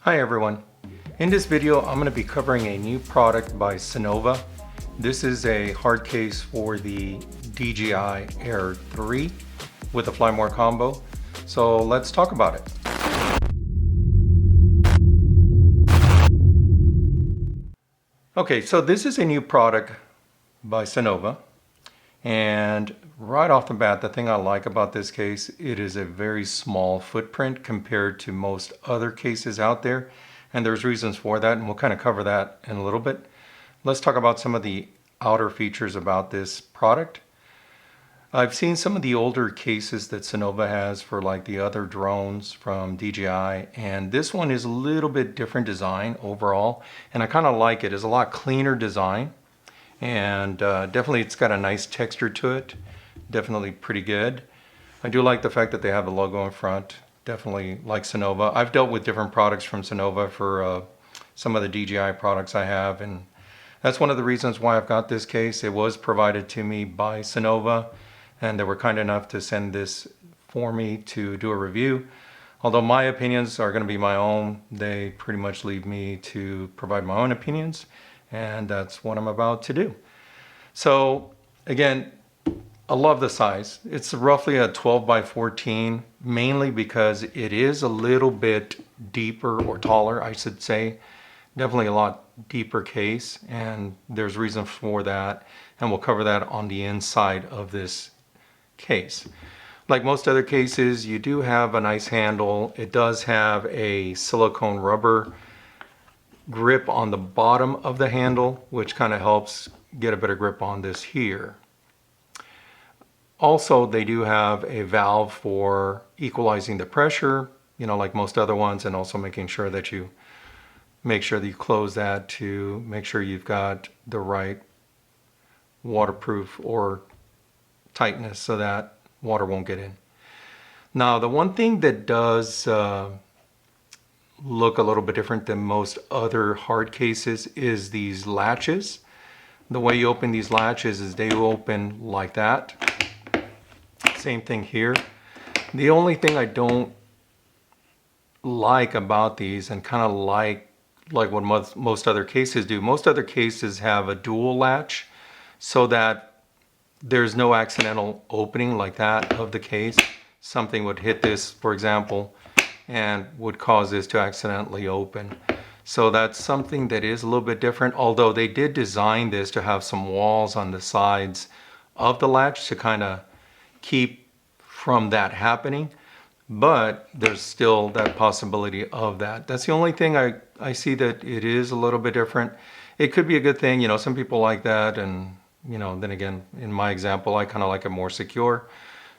Hi everyone. In this video I'm going to be covering a new product by CYNOVA. This is a hard case for the DJI Air 3 with a Fly More combo. So let's talk about it. Okay, so this is a new product by CYNOVA, and right off the bat, the thing I like about this case, it is a very small footprint compared to most other cases out there, and there's reasons for that, and we'll kind of cover that in a little bit. Let's talk about some of the outer features about this product. I've seen some of the older cases that CYNOVA has for like the other drones from DJI, and this one is a little bit different design overall, and I kind of like it. It's a lot cleaner design, and definitely it's got a nice texture to it. Definitely pretty good. I do like the fact that they have the logo in front. Definitely like CYNOVA. I've dealt with different products from CYNOVA for some of the DJI products I have, and that's one of the reasons why I've got this case. It was provided to me by CYNOVA, and they were kind enough to send this for me to do a review. Although my opinions are going to be my own, they pretty much leave me to provide my own opinions, and that's what I'm about to do. So again, I love the size. It's roughly a 12 by 14, mainly because it is a little bit deeper or taller, I should say. Definitely a lot deeper case, and there's reason for that, and we'll cover that on the inside of this case. Like most other cases, you do have a nice handle. It does have a silicone rubber grip on the bottom of the handle, which kind of helps get a better grip on this here. Also, they do have a valve for equalizing the pressure, you know, like most other ones, and also making sure that you close that to make sure you've got the right waterproof or tightness so that water won't get in. Now, the one thing that does look a little bit different than most other hard cases is these latches. The way you open these latches is they open like that. Same thing here. The only thing I don't like about these, and kind of like what most other cases do, most other cases have a dual latch so that there's no accidental opening like that of the case. Something would hit this, for example, and would cause this to accidentally open. So that's something that is a little bit different, although they did design this to have some walls on the sides of the latch to kind of keep from that happening, but there's still that possibility of that. That's the only thing I see that it is a little bit different. It could be a good thing, you know, some people like that, and you know, then again, in my example, I kind of like it more secure.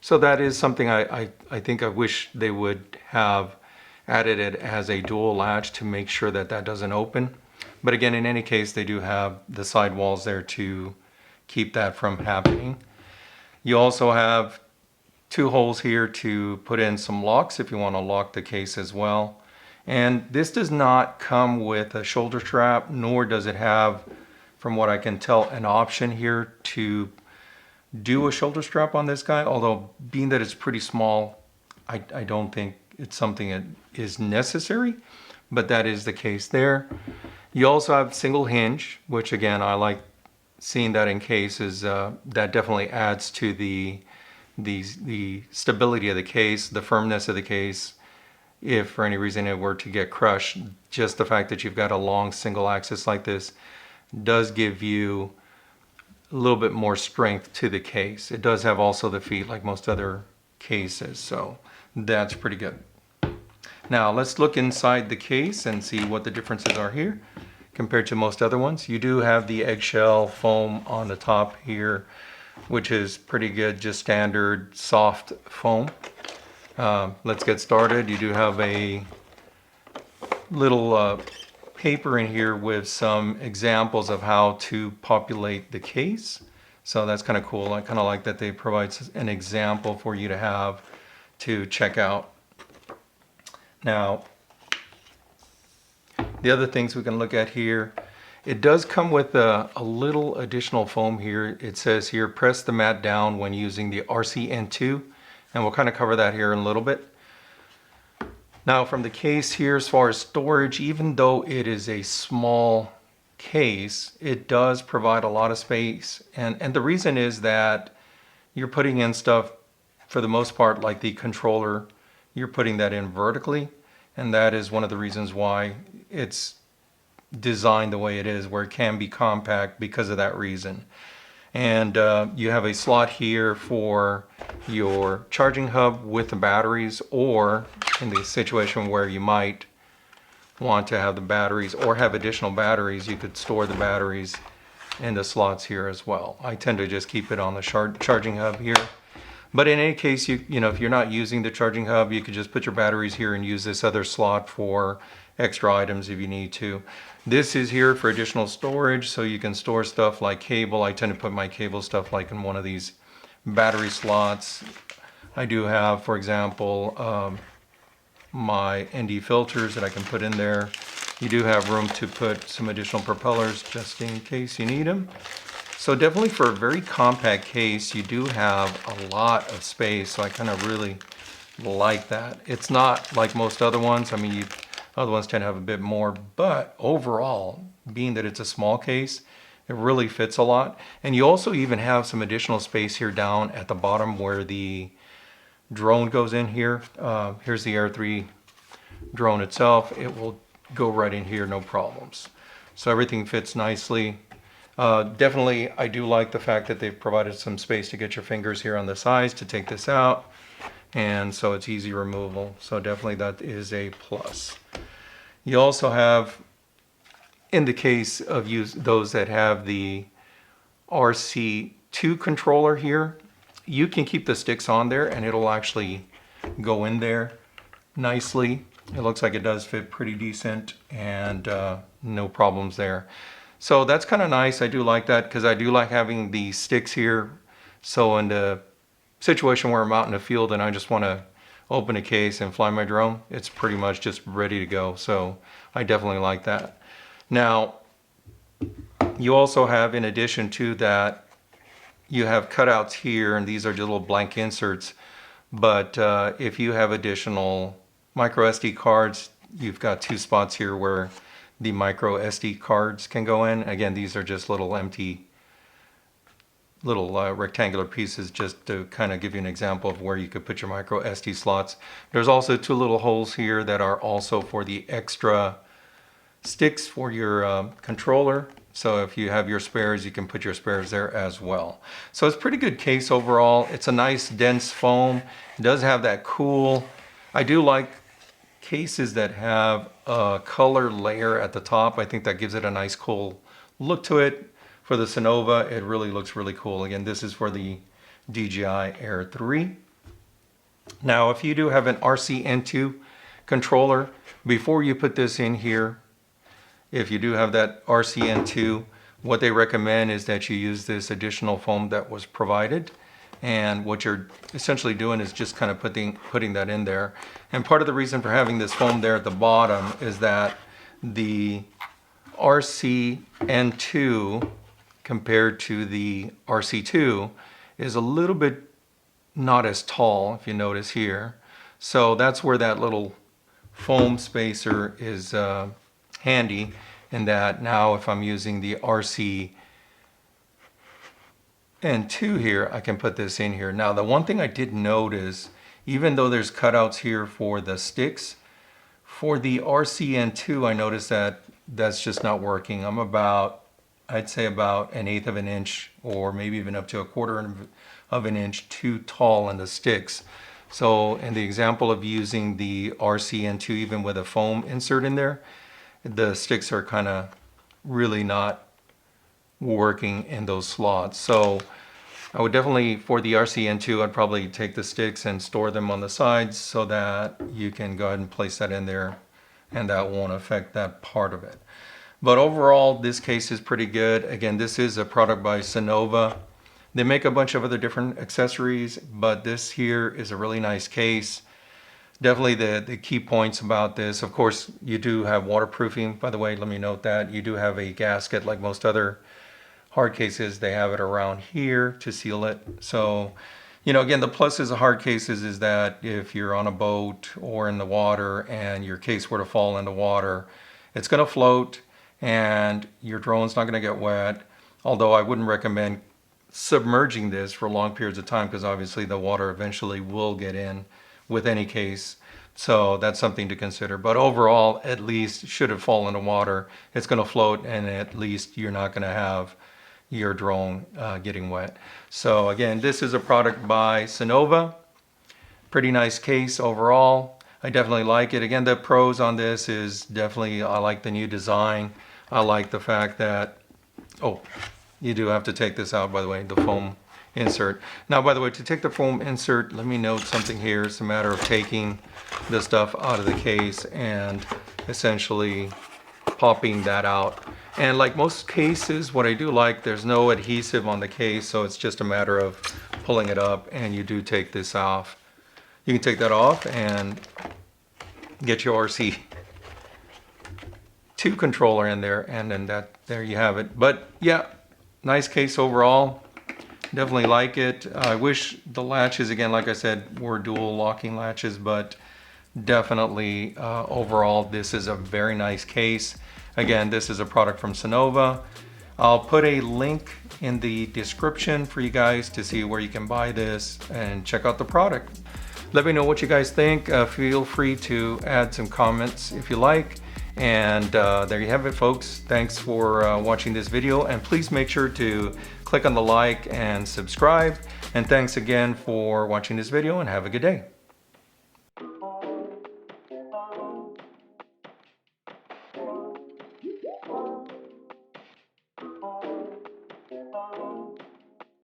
So that is something I think I wish they would have added it as a dual latch to make sure that that doesn't open. But again, in any case, they do have the side walls there to keep that from happening. You also have two holes here to put in some locks if you want to lock the case as well. And this does not come with a shoulder strap, nor does it have, from what I can tell, an option here to do a shoulder strap on this guy, although being that it's pretty small, I don't think it's something that is necessary, but that is the case there. You also have single hinge, which again, I like seeing that in cases. That definitely adds to the stability of the case, the firmness of the case. If for any reason it were to get crushed, just the fact that you've got a long single axis like this does give you a little bit more strength to the case. It does have also the feet like most other cases, so that's pretty good. Now let's look inside the case and see what the differences are here compared to most other ones. You do have the eggshell foam on the top here, which is pretty good, just standard soft foam. Let's get started. You do have a little paper in here with some examples of how to populate the case. So that's kind of cool. I kind of like that they provide an example for you to have to check out. Now, the other things we can look at here, it does come with a little additional foam here. It says here, press the mat down when using the RCN2, and we'll kind of cover that here in a little bit. Now from the case here, as far as storage, even though it is a small case, it does provide a lot of space. And the reason is that you're putting in stuff, for the most part, like the controller, you're putting that in vertically. And that is one of the reasons why it's designed the way it is, where it can be compact because of that reason. And you have a slot here for your charging hub with the batteries, or in the situation where you might want to have the batteries or have additional batteries, you could store the batteries in the slots here as well. I tend to just keep it on the charging hub here. But in any case, you know, if you're not using the charging hub, you could just put your batteries here and use this other slot for extra items if you need to. This is here for additional storage, so you can store stuff like cable. I tend to put my cable stuff like in one of these battery slots. I do have, for example, my ND filters that I can put in there. You do have room to put some additional propellers just in case you need them. So definitely for a very compact case, you do have a lot of space. So I kind of really like that. It's not like most other ones. I mean, other ones tend to have a bit more, but overall, being that it's a small case, it really fits a lot. And you also even have some additional space here down at the bottom where the drone goes in here. Here's the Air 3 drone itself. It will go right in here, no problems. So everything fits nicely. Definitely, I do like the fact that they've provided some space to get your fingers here on the sides to take this out. And so it's easy removal. So definitely that is a plus. You also have, in the case of those that have the RC2 controller here, you can keep the sticks on there and it'll actually go in there nicely. It looks like it does fit pretty decent, and no problems there. So that's kind of nice. I do like that because I do like having the sticks here. So in the situation where I'm out in the field and I just want to open a case and fly my drone, it's pretty much just ready to go. So I definitely like that. Now, you also have, in addition to that, you have cutouts here, and these are just little blank inserts. But if you have additional micro SD cards, you've got two spots here where the micro SD cards can go in. Again, these are just little empty, little rectangular pieces, just to kind of give you an example of where you could put your micro SD slots. There's also two little holes here that are also for the extra sticks for your controller. So if you have your spares, you can put your spares there as well. So it's a pretty good case overall. It's a nice dense foam. It does have that cool, I do like cases that have a color layer at the top. I think that gives it a nice cool look to it. For the CYNOVA, it really looks really cool. Again, this is for the DJI Air 3. Now, if you do have an RCN2 controller, before you put this in here, if you do have that RCN2, what they recommend is that you use this additional foam that was provided. And what you're essentially doing is just kind of putting that in there. And part of the reason for having this foam there at the bottom is that the RCN2 compared to the RC2 is a little bit not as tall, if you notice here. So that's where that little foam spacer is handy, in that now if I'm using the RCN2 here, I can put this in here. Now the one thing I did notice, even though there's cutouts here for the sticks, for the RCN2 I noticed that that's just not working. I'm about, I'd say about 1/8 of an inch, or maybe even up to 1/4 of an inch too tall in the sticks. So in the example of using the RCN2 even with a foam insert in there, the sticks are kind of really not working in those slots. So I would definitely, for the RCN2, I'd probably take the sticks and store them on the sides so that you can go ahead and place that in there and that won't affect that part of it. But overall, this case is pretty good. Again, this is a product by CYNOVA. They make a bunch of other different accessories, but this here is a really nice case. Definitely the key points about this, of course, you do have waterproofing. By the way, let me note that you do have a gasket like most other hard cases. They have it around here to seal it. So You know, again, the pluses of hard cases is that if you're on a boat or in the water and your case were to fall in the water, it's going to float and your drone's not going to get wet. Although I wouldn't recommend submerging this for long periods of time because obviously the water eventually will get in with any case. So that's something to consider. But overall, at least should it fall in the water, it's going to float and at least you're not going to have your drone getting wet. So again, this is a product by CYNOVA. Pretty nice case overall. I definitely like it. Again, the pros on this is definitely I like the new design. I like the fact that, oh, you do have to take this out, by the way, the foam insert. Now, by the way, to take the foam insert, let me note something here. It's a matter of taking the stuff out of the case and essentially popping that out. And like most cases, what I do like, there's no adhesive on the case, so it's just a matter of pulling it up and you do take this off. You can take that off and get your RC2 controller in there, and then there you have it. But yeah, nice case overall. Definitely like it. I wish the latches, again, like I said, were dual locking latches, but definitely overall this is a very nice case. Again, this is a product from CYNOVA. I'll put a link in the description for you guys to see where you can buy this and check out the product. Let me know what you guys think. Feel free to add some comments if you like. And there you have it, folks. Thanks for watching this video, and please make sure to click on the like and subscribe. And thanks again for watching this video, and have a good day.